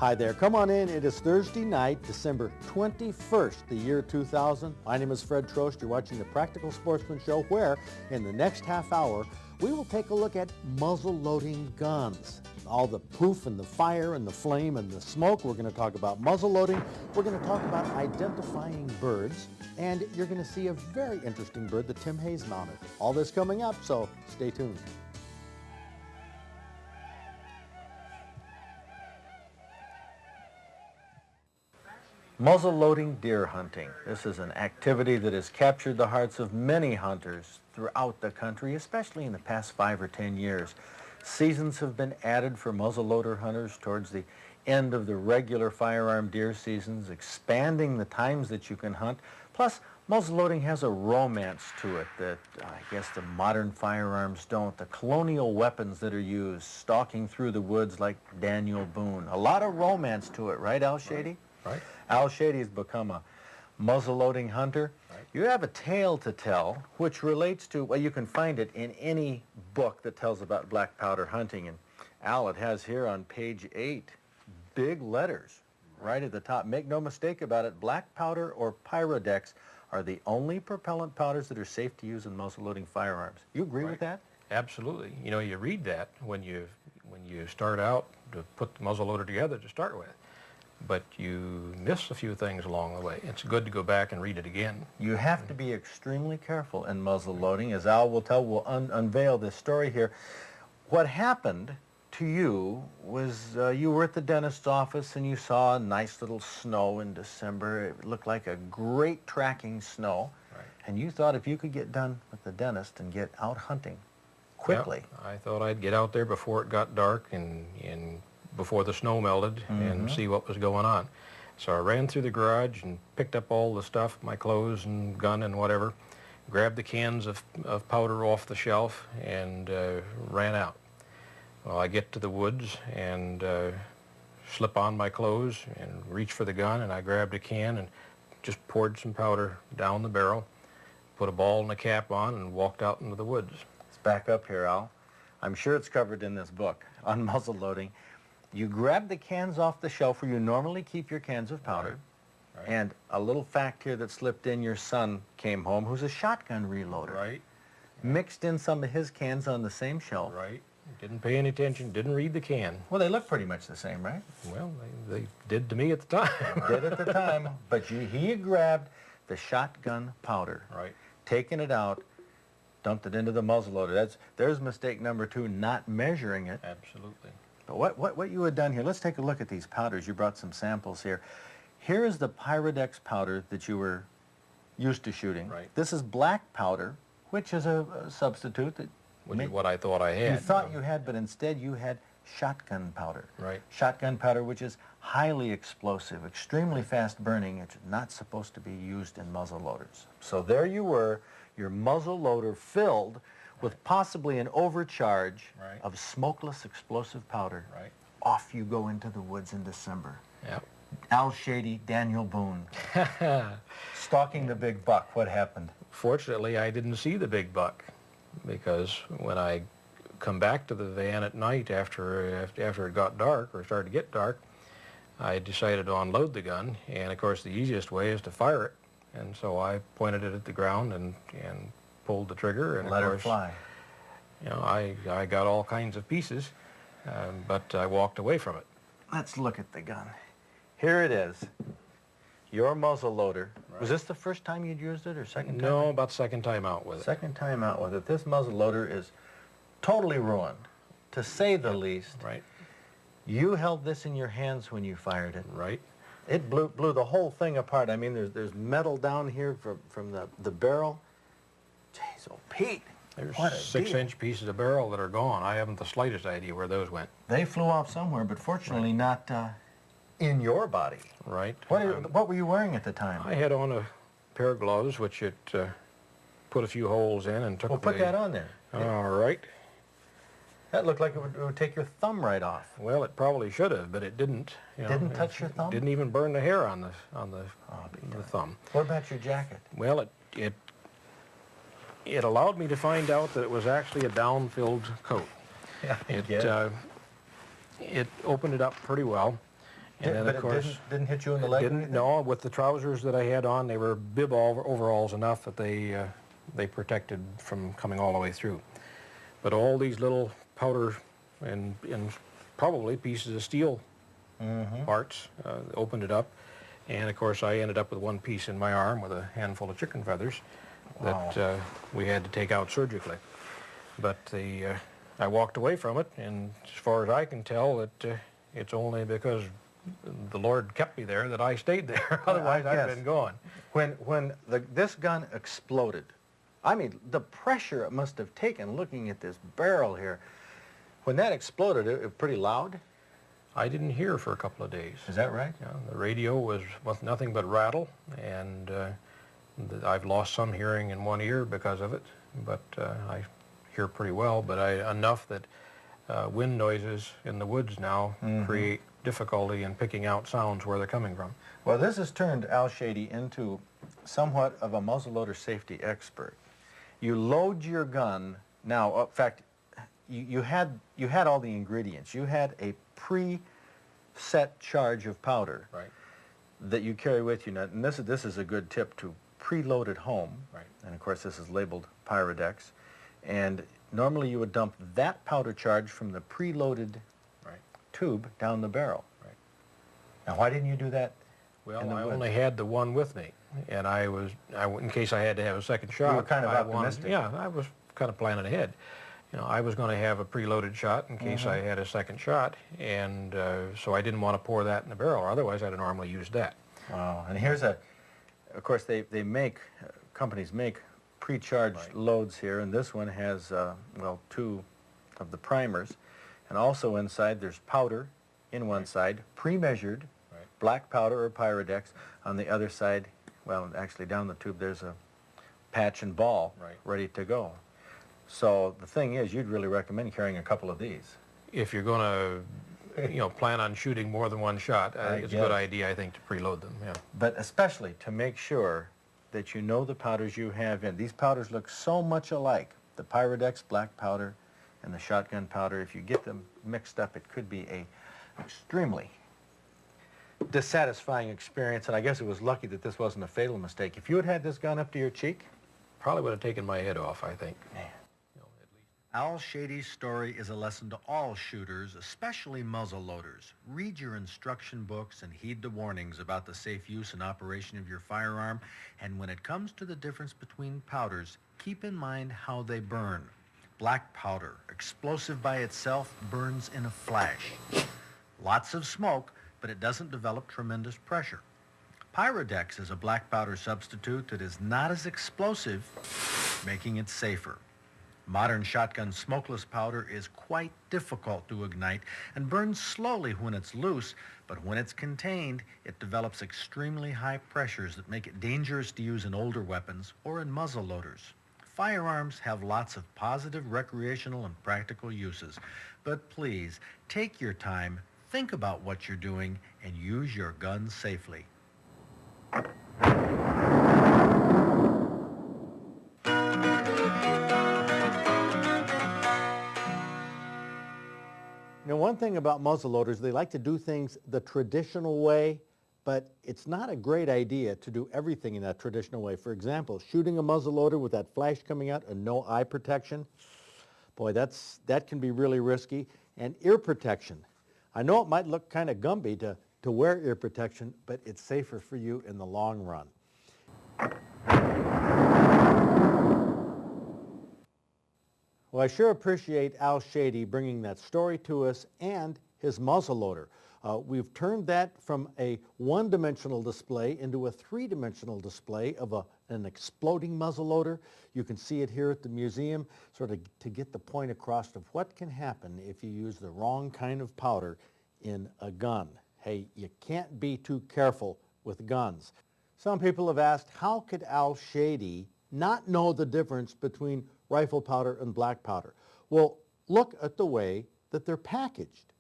Hi there, come on in. It is Thursday night, December 21st, the year 2000. My name is Fred Trost. You're watching the Practical Sportsman Show where, in the next half hour, we will take a look at muzzle loading guns. All the poof and the fire and the flame and the smoke. We're going to talk about muzzle loading. We're going to talk about identifying birds. And you're going to see a very interesting bird that Tim Hayes mounted. All this coming up, so stay tuned. Muzzle loading deer hunting. This is an activity that has captured the hearts of many hunters throughout the country, especially in the past 5 or 10 years. Seasons have been added for muzzleloader hunters towards the end of the regular firearm deer seasons, expanding the times that you can hunt. Plus, muzzleloading has a romance to it that I guess the modern firearms don't. The colonial weapons that are used, stalking through the woods like Daniel Boone. A lot of romance to it, right, Al Shady? Right. Al Shady's become a muzzleloading hunter. Right. You have a tale to tell, which relates to, well, you can find it in any book that tells about black powder hunting. And Al, it has here on page 8, big letters right at the top. Make no mistake about it, black powder or Pyrodex are the only propellant powders that are safe to use in muzzleloading firearms. You agree with that? Absolutely. You know, you read that when you start out to put the muzzleloader together to start with. But you miss a few things along the way. It's good to go back and read it again. You have to be extremely careful in muzzle loading. As Al will tell, we'll unveil this story here. What happened to you was you were at the dentist's office and you saw a nice little snow in December. It looked like a great tracking snow. Right. And you thought if you could get done with the dentist and get out hunting quickly. Yep. I thought I'd get out there before it got dark and before the snow melted and see what was going on. So I ran through the garage and picked up all the stuff, my clothes and gun and whatever, grabbed the cans of powder off the shelf and ran out. Well, I get to the woods and slip on my clothes and reach for the gun, and I grabbed a can and just poured some powder down the barrel, put a ball and a cap on, and walked out into the woods. Let's back up here, Al. I'm sure it's covered in this book on muzzle loading. You grab the cans off the shelf where you normally keep your cans of powder. Right. And a little fact here that slipped in, your son came home, who's a shotgun reloader. Right. Mixed in some of his cans on the same shelf. Right. Didn't pay any attention, didn't read the can. Well, they look pretty much the same, right? Well, they did to me at the time. Did at the time. But he had grabbed the shotgun powder. Right. Taken it out, dumped it into the muzzleloader. There's mistake number 2, not measuring it. Absolutely. But what you had done here, let's take a look at these powders. You brought some samples here. Here is the Pyrodex powder that you were used to shooting. Right. This is black powder, which is a substitute that Which is what I thought I had. you thought you had, but instead you had shotgun powder. Right. Shotgun powder, which is highly explosive, extremely fast burning. It's not supposed to be used in muzzle loaders. So there you were, your muzzle loader filled with possibly an overcharge of smokeless explosive powder. Right. Off you go into the woods in December. Yep. Al Shady, Daniel Boone. Stalking the big buck. What happened? Fortunately, I didn't see the big buck, because when I come back to the van at night after it got dark, or started to get dark, I decided to unload the gun, and of course the easiest way is to fire it. And so I pointed it at the ground and pulled the trigger, and let of her course, fly. You know, I got all kinds of pieces, but I walked away from it. Let's look at the gun. Here it is. Your muzzle loader. Right. Was this the first time you'd used it, or second time? No, about second time out with it. Second time out with it. This muzzle loader is totally ruined, to say the least. Right. You held this in your hands when you fired it. Right. It blew the whole thing apart. I mean, there's metal down here from the barrel. Jeez, oh, Pete. There's what a 6-inch pieces of barrel that are gone. I haven't the slightest idea where those went. They flew off somewhere, but fortunately not in your body. Right. What were you wearing at the time? I had on a pair of gloves, which it put a few holes in and took. Well, put that on there. All right. That looked like it would take your thumb right off. Well, it probably should have, but it didn't. You know, didn't touch your thumb? Didn't even burn the hair on the thumb. What about your jacket? Well, it allowed me to find out that it was actually a down-filled coat. Yeah, It opened it up pretty well, And then, but of course, it didn't hit you in the leg? or didn't, anything? no, with the trousers that I had on, they were bib overalls enough that they protected from coming all the way through. But all these little powder and probably pieces of steel parts opened it up. And of course, I ended up with one piece in my arm with a handful of chicken feathers that we had to take out surgically. But I walked away from it, and as far as I can tell, it's only because the Lord kept me there that I stayed there. Otherwise, I'd have been gone. When this gun exploded, I mean, the pressure it must have taken looking at this barrel here. When that exploded, it was pretty loud? I didn't hear for a couple of days. Is that right? Yeah, the radio was nothing but rattle, and I've lost some hearing in one ear because of it, but I hear pretty well, but enough that wind noises in the woods now create difficulty in picking out sounds where they're coming from. Well, this has turned Al Shady into somewhat of a muzzleloader safety expert. You load your gun now. In fact, you had all the ingredients. You had a pre-set charge of powder that you carry with you. Now, and this is a good tip to preload at home. Right. And of course, this is labeled Pyrodex. And normally you would dump that powder charge from the preloaded tube down the barrel. Right. Now, why didn't you do that? Well, I only had the one with me, and in case I had to have a second shot. You were kind of optimistic. Yeah, I was kind of planning ahead. You know, I was going to have a preloaded shot in case I had a second shot, and so I didn't want to pour that in the barrel, otherwise I'd have normally used that. Wow, and here's of course companies make pre-charged loads here, and this one has, well, 2 of the primers, and also inside there's powder in one side, pre-measured, black powder or Pyrodex. On the other side, well, actually down the tube, there's a patch and ball ready to go. So the thing is, you'd really recommend carrying a couple of these. If you're going to, plan on shooting more than one shot, it's a good idea, I think, to preload them. Yeah. But especially to make sure that you know the powders you have in. These powders look so much alike. The Pyrodex black powder and the shotgun powder. If you get them mixed up, it could be a extremely dissatisfying experience. And I guess it was lucky that this wasn't a fatal mistake. If you had had this gun up to your cheek, probably would have taken my head off, I think. Man. Al Shady's story is a lesson to all shooters, especially muzzle loaders. Read your instruction books and heed the warnings about the safe use and operation of your firearm. And when it comes to the difference between powders, keep in mind how they burn. Black powder, explosive by itself, burns in a flash. Lots of smoke, but it doesn't develop tremendous pressure. Pyrodex is a black powder substitute that is not as explosive, making it safer. Modern shotgun smokeless powder is quite difficult to ignite and burns slowly when it's loose, but when it's contained, it develops extremely high pressures that make it dangerous to use in older weapons or in muzzle loaders. Firearms have lots of positive recreational and practical uses, but please take your time, think about what you're doing, and use your gun safely. You know, one thing about muzzleloaders, they like to do things the traditional way, but it's not a great idea to do everything in that traditional way. For example, shooting a muzzleloader with that flash coming out and no eye protection, boy, that can be really risky. And ear protection. I know it might look kind of Gumby to wear ear protection, but it's safer for you in the long run. Well, I sure appreciate Al Shady bringing that story to us and his muzzleloader. We've turned that from a one-dimensional display into a three-dimensional display of an exploding muzzleloader. You can see it here at the museum, sort of to get the point across of what can happen if you use the wrong kind of powder in a gun. Hey, you can't be too careful with guns. Some people have asked, how could Al Shady not know the difference between rifle powder and black powder? Well, look at the way that they're packaged.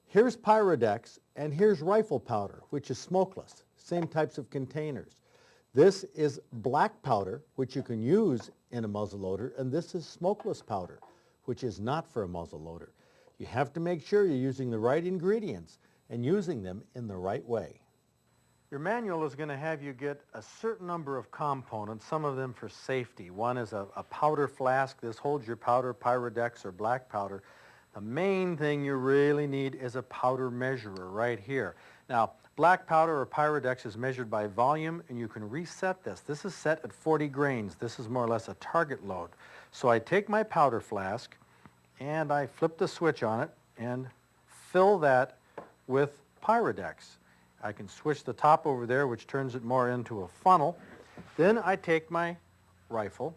Here's Pyrodex and here's rifle powder, which is smokeless, same types of containers. This is black powder, which you can use in a muzzleloader, and this is smokeless powder, which is not for a muzzleloader. You have to make sure you're using the right ingredients and using them in the right way. Your manual is going to have you get a certain number of components, some of them for safety. One is a powder flask. This holds your powder, Pyrodex or black powder. The main thing you really need is a powder measurer right here. Now, black powder or Pyrodex is measured by volume, and you can reset this. This is set at 40 grains. This is more or less a target load. So I take my powder flask, and I flip the switch on it and fill that with Pyrodex. I can switch the top over there, which turns it more into a funnel. Then I take my rifle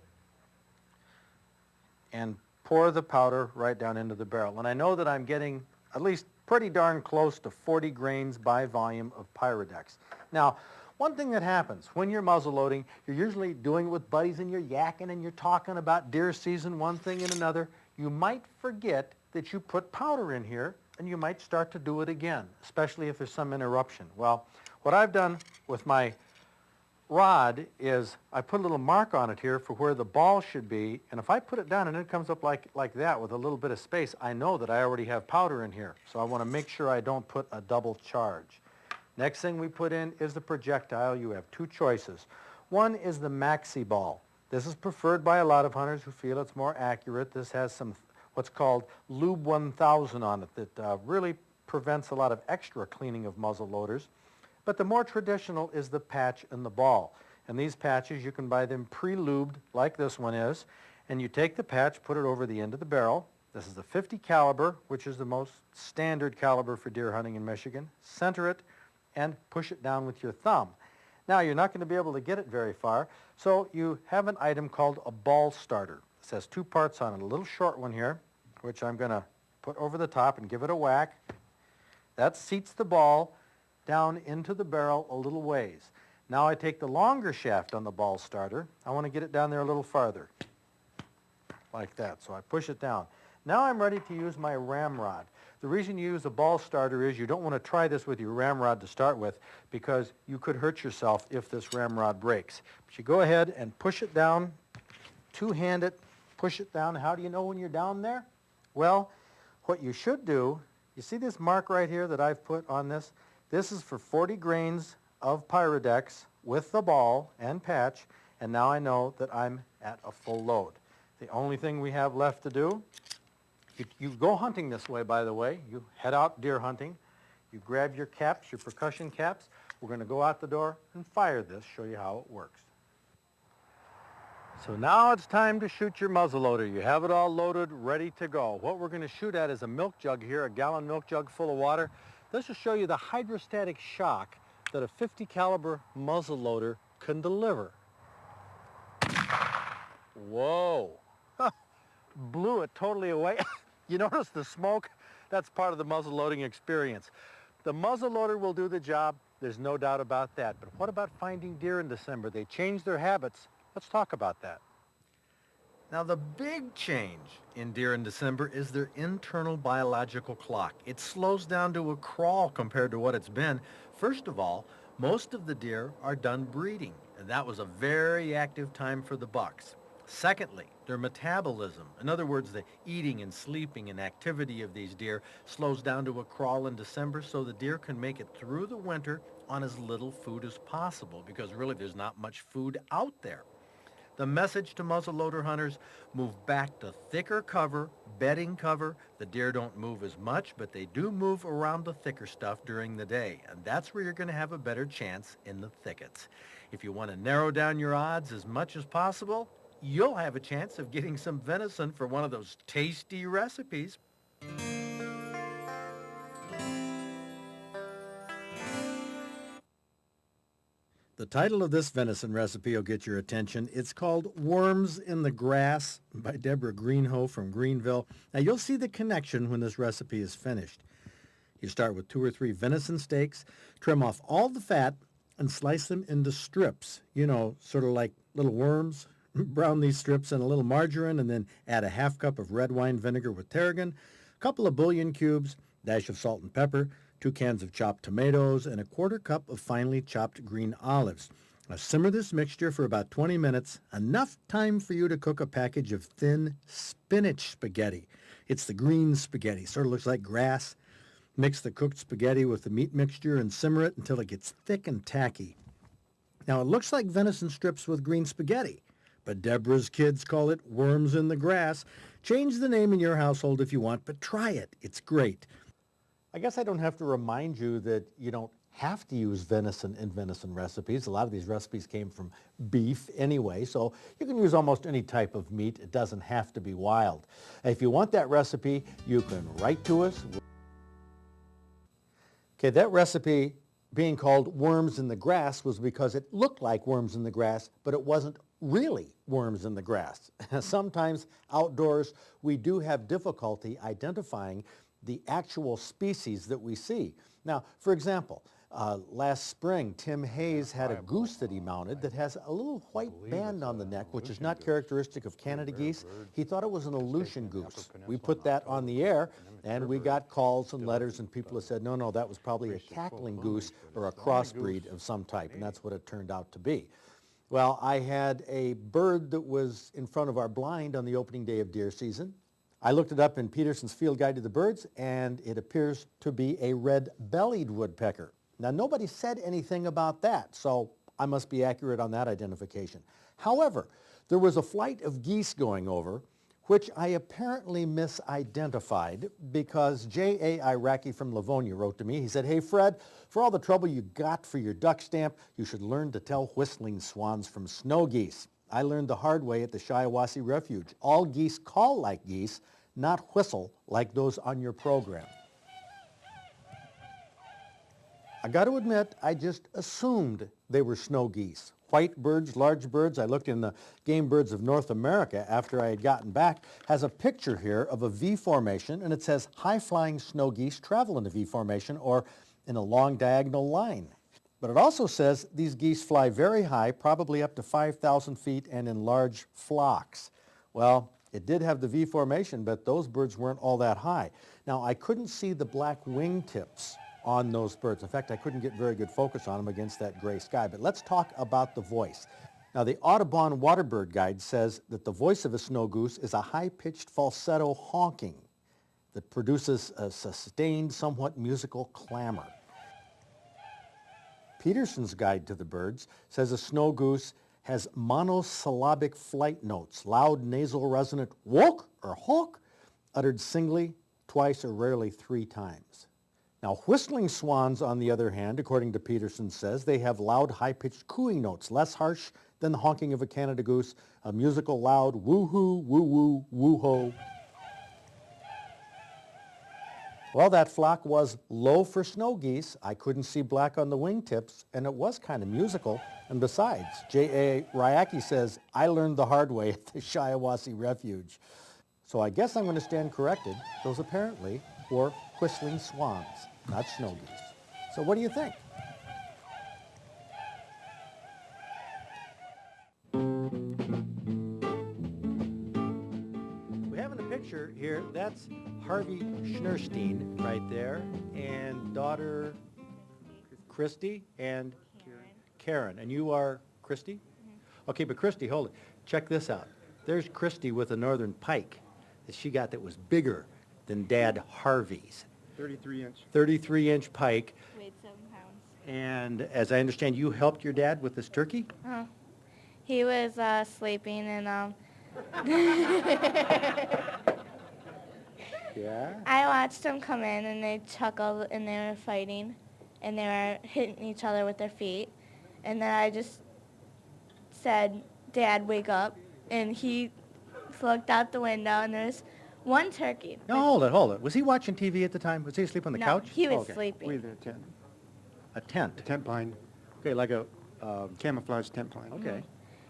and pour the powder right down into the barrel. And I know that I'm getting at least pretty darn close to 40 grains by volume of Pyrodex. Now, one thing that happens when you're muzzle loading, you're usually doing it with buddies and you're yakking and you're talking about deer season, one thing and another. You might forget that you put powder in here, and you might start to do it again, especially if there's some interruption. Well, what I've done with my rod is I put a little mark on it here for where the ball should be, and if I put it down and it comes up like that with a little bit of space, I know that I already have powder in here. So I want to make sure I don't put a double charge. Next thing we put in is the projectile. You have two choices. One is the maxi ball. This is preferred by a lot of hunters who feel it's more accurate. This has some what's called Lube 1000 on it that really prevents a lot of extra cleaning of muzzle loaders. But the more traditional is the patch and the ball. And these patches, you can buy them pre-lubed like this one is. And you take the patch, put it over the end of the barrel. This is the 50 caliber, which is the most standard caliber for deer hunting in Michigan. Center it and push it down with your thumb. Now, you're not going to be able to get it very far, so you have an item called a ball starter. It has two parts on it, a little short one here, which I'm going to put over the top and give it a whack. That seats the ball down into the barrel a little ways. Now I take the longer shaft on the ball starter. I want to get it down there a little farther, like that. So I push it down. Now I'm ready to use my ramrod. The reason you use a ball starter is you don't want to try this with your ramrod to start with, because you could hurt yourself if this ramrod breaks. But you go ahead and push it down, two-hand it, push it down. How do you know when you're down there? Well, what you should do, you see this mark right here that I've put on this? This is for 40 grains of Pyrodex with the ball and patch, and now I know that I'm at a full load. The only thing we have left to do, you go hunting this way, by the way. You head out deer hunting. You grab your caps, your percussion caps. We're going to go out the door and fire this, show you how it works. So now it's time to shoot your muzzle loader. You have it all loaded, ready to go. What we're going to shoot at is a milk jug here, a gallon milk jug full of water. This will show you the hydrostatic shock that a 50 caliber muzzle loader can deliver. Whoa! Blew it totally away. You notice the smoke? That's part of the muzzle loading experience. The muzzle loader will do the job. There's no doubt about that. But what about finding deer in December? They change their habits. Let's talk about that. Now, the big change in deer in December is their internal biological clock. It slows down to a crawl compared to what it's been. First of all, most of the deer are done breeding, and that was a very active time for the bucks. Secondly, their metabolism, in other words, the eating and sleeping and activity of these deer, slows down to a crawl in December, so the deer can make it through the winter on as little food as possible, because really there's not much food out there. The message to muzzleloader hunters: move back to thicker cover, bedding cover. The deer don't move as much, but they do move around the thicker stuff during the day, and that's where you're going to have a better chance in the thickets. If you want to narrow down your odds as much as possible, you'll have a chance of getting some venison for one of those tasty recipes. The title of this venison recipe will get your attention. It's called Worms in the Grass by Deborah Greenhoe from Greenville. Now, you'll see the connection when this recipe is finished. You start with 2 or 3 venison steaks, trim off all the fat, and slice them into strips, sort of like little worms. Brown these strips in a little margarine, and then add a half cup of red wine vinegar with tarragon, a couple of bouillon cubes, dash of salt and pepper, 2 cans of chopped tomatoes, and a 1/4 cup of finely chopped green olives. Now simmer this mixture for about 20 minutes, enough time for you to cook a package of thin spinach spaghetti. It's the green spaghetti, sort of looks like grass. Mix the cooked spaghetti with the meat mixture and simmer it until it gets thick and tacky. Now, it looks like venison strips with green spaghetti, but Deborah's kids call it worms in the grass. Change the name in your household if you want, but try it. It's great. I guess I don't have to remind you that you don't have to use venison in venison recipes. A lot of these recipes came from beef anyway, so you can use almost any type of meat. It doesn't have to be wild. If you want that recipe, you can write to us. Okay, that recipe being called worms in the grass was because it looked like worms in the grass, but it wasn't really worms in the grass. Sometimes outdoors we do have difficulty identifying the actual species that we see. Now, for example, last spring, Tim Hayes had a goose that he mounted that has a little white band on the neck, which is not characteristic of Canada geese. He thought it was an Aleutian goose. We put that on the air, and we got calls and letters, and people have said, no, that was probably a cackling goose or a crossbreed of some type, and that's what it turned out to be. Well, I had a bird that was in front of our blind on the opening day of deer season. I looked it up in Peterson's Field Guide to the Birds, and it appears to be a red-bellied woodpecker. Now, nobody said anything about that, so I must be accurate on that identification. However, there was a flight of geese going over, which I apparently misidentified because J.A. Iraqi from Livonia wrote to me. He said, hey, Fred, for all the trouble you got for your duck stamp, you should learn to tell whistling swans from snow geese. I learned the hard way at the Shiawassee Refuge. All geese call like geese, not whistle like those on your program. I got to admit, I just assumed they were snow geese. White birds, large birds. I looked in the Game Birds of North America after I had gotten back. Has a picture here of a V formation, and it says high-flying snow geese travel in a V formation or in a long diagonal line. But it also says these geese fly very high, probably up to 5,000 feet and in large flocks. Well, it did have the V formation, but those birds weren't all that high. Now, I couldn't see the black wingtips on those birds. In fact, I couldn't get very good focus on them against that gray sky. But let's talk about the voice. Now, the Audubon Waterbird Guide says that the voice of a snow goose is a high-pitched falsetto honking that produces a sustained, somewhat musical clamor. Peterson's Guide to the Birds says a snow goose has monosyllabic flight notes, loud nasal resonant whook or honk, uttered singly, twice, or rarely 3 times. Now, whistling swans, on the other hand, according to Peterson, says they have loud, high-pitched cooing notes, less harsh than the honking of a Canada goose, a musical loud woo-hoo, woo-woo, woo-ho. Well, that flock was low for snow geese. I couldn't see black on the wingtips, and it was kind of musical. And besides, J.A. Ryaki says, I learned the hard way at the Shiawassee Refuge. So I guess I'm going to stand corrected. Those apparently were whistling swans, not snow geese. So what do you think? We have in the picture here, that's Harvey Schneerstein right there, and daughter Christy and Karen. And you are Christy? Mm-hmm. Okay, but Christy, hold it. Check this out. There's Christy with a northern pike that she got that was bigger than Dad Harvey's. 33-inch. 33-inch pike. Weighed 7 pounds. And as I understand, you helped your dad with this turkey? Oh. He was sleeping and Yeah? I watched him come in and they chuckled and they were fighting and they were hitting each other with their feet. And then I just said, Dad, wake up. And he looked out the window and there's one turkey. No, hold it. Was he watching TV at the time? Was he asleep on the couch? He was Okay. sleeping. We had a tent. A tent? A tent blind. Okay, like a... Camouflage tent blind. Okay.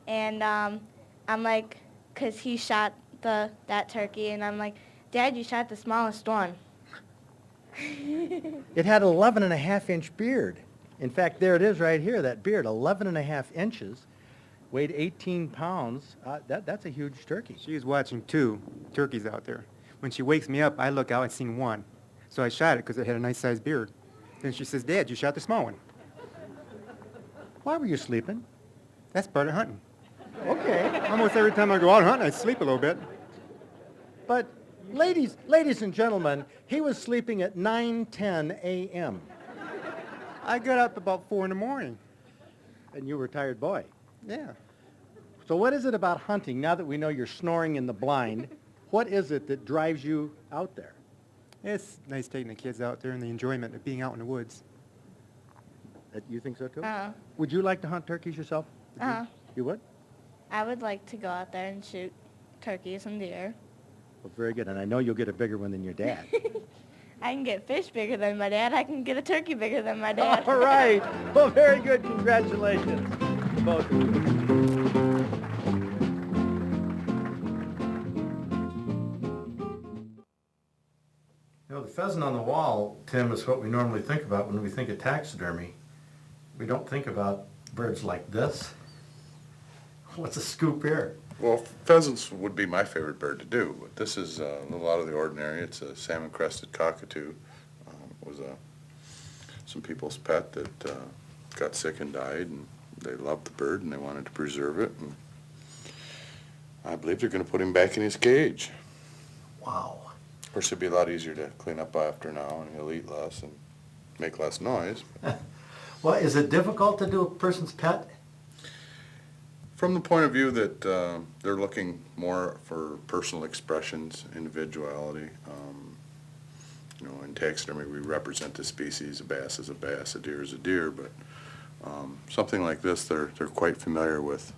And I'm like, because he shot that turkey, and I'm like, Dad, you shot the smallest one. It had an 11.5-inch beard. In fact, there it is right here, that beard, 11.5 inches, weighed 18 pounds. That's a huge turkey. She's watching 2 turkeys out there. When she wakes me up, I look out and seen 1. So I shot it because it had a nice-sized beard. Then she says, Dad, you shot the small one. Why were you sleeping? That's part of hunting. Okay. Almost every time I go out hunting, I sleep a little bit. But Ladies and gentlemen, he was sleeping at 9:10 a.m. I got up about 4 in the morning. And you were a tired boy. Yeah. So what is it about hunting, now that we know you're snoring in the blind, what is it that drives you out there? It's nice taking the kids out there and the enjoyment of being out in the woods. You think so too? Uh-huh. Would you like to hunt turkeys yourself? Uh-huh. You would? I would like to go out there and shoot turkeys and deer. Well, very good. And I know you'll get a bigger one than your dad. I can get fish bigger than my dad. I can get a turkey bigger than my dad. All right. Well, very good. Congratulations, both of you. You know, the pheasant on the wall, Tim, is what we normally think about when we think of taxidermy. We don't think about birds like this. What's a scoop here? Well, pheasants would be my favorite bird to do, but this is a little out of the ordinary. It's a salmon-crested cockatoo. It was some people's pet that got sick and died, and they loved the bird and they wanted to preserve it. And I believe they're going to put him back in his cage. Wow. Of course, it'd be a lot easier to clean up after now, and he'll eat less and make less noise. Well, is it difficult to do a person's pet? From the point of view that they're looking more for personal expressions, individuality. You know, in taxidermy we represent the species. A bass is a bass, a deer is a deer, but something like this, they're quite familiar with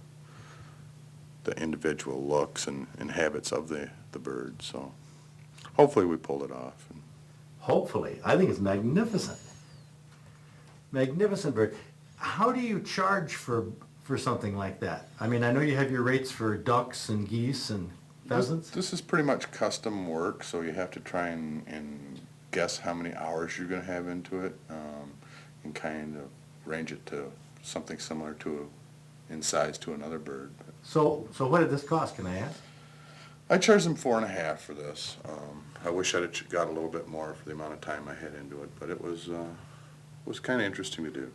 the individual looks and habits of the bird. So hopefully we pulled it off. Hopefully. I think it's magnificent. Magnificent bird. How do you charge for something like that? I mean, I know you have your rates for ducks and geese and pheasants. This is pretty much custom work, so you have to try and guess how many hours you're going to have into it, and kind of range it to something similar to in size to another bird. So what did this cost, can I ask? I charged them $4.50 for this. I wish I'd have got a little bit more for the amount of time I had into it, but it was kind of interesting to do.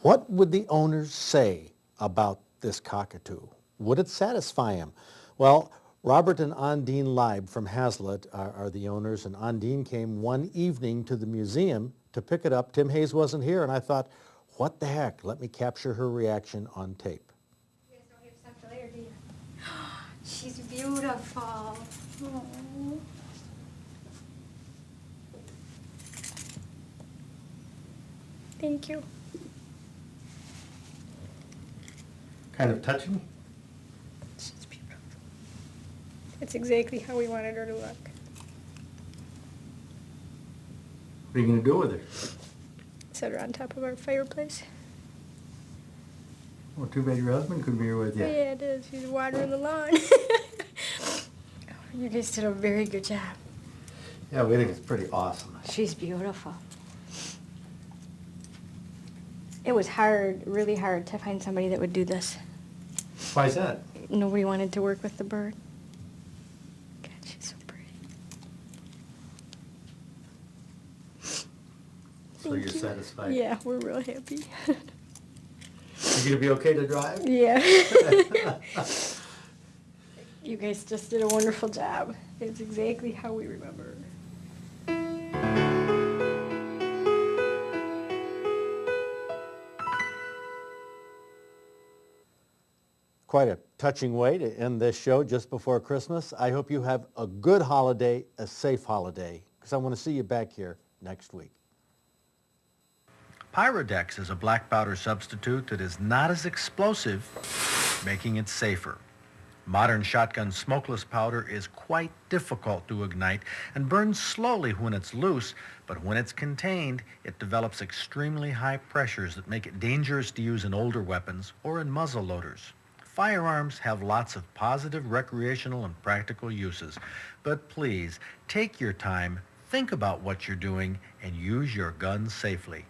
What would the owners say about this cockatoo? Would it satisfy him? Well, Robert and Ondine Leib from Hazlitt are the owners, and Ondine came one evening to the museum to pick it up. Tim Hayes wasn't here, and I thought, what the heck? Let me capture her reaction on tape. You guys don't have such later, do you? She's beautiful. Aww. Thank you. Kind of touching? She's beautiful. It's exactly how we wanted her to look. What are you going to do with her? Set her on top of our fireplace. Well, too bad your husband couldn't be here with you. Yeah, it is. She's watering the lawn. You guys did a very good job. Yeah, we think it's pretty awesome. She's beautiful. It was hard, really hard, to find somebody that would do this. Why is that? Nobody wanted to work with the bird. God, she's so pretty. So you're satisfied? Yeah, we're real happy. You're going to be okay to drive? Yeah. You guys just did a wonderful job. It's exactly how we remember. Quite a touching way to end this show just before Christmas. I hope you have a good holiday, a safe holiday, because I want to see you back here next week. Pyrodex is a black powder substitute that is not as explosive, making it safer. Modern shotgun smokeless powder is quite difficult to ignite and burns slowly when it's loose, but when it's contained, it develops extremely high pressures that make it dangerous to use in older weapons or in muzzle loaders. Firearms have lots of positive recreational and practical uses, but please take your time, think about what you're doing, and use your guns safely.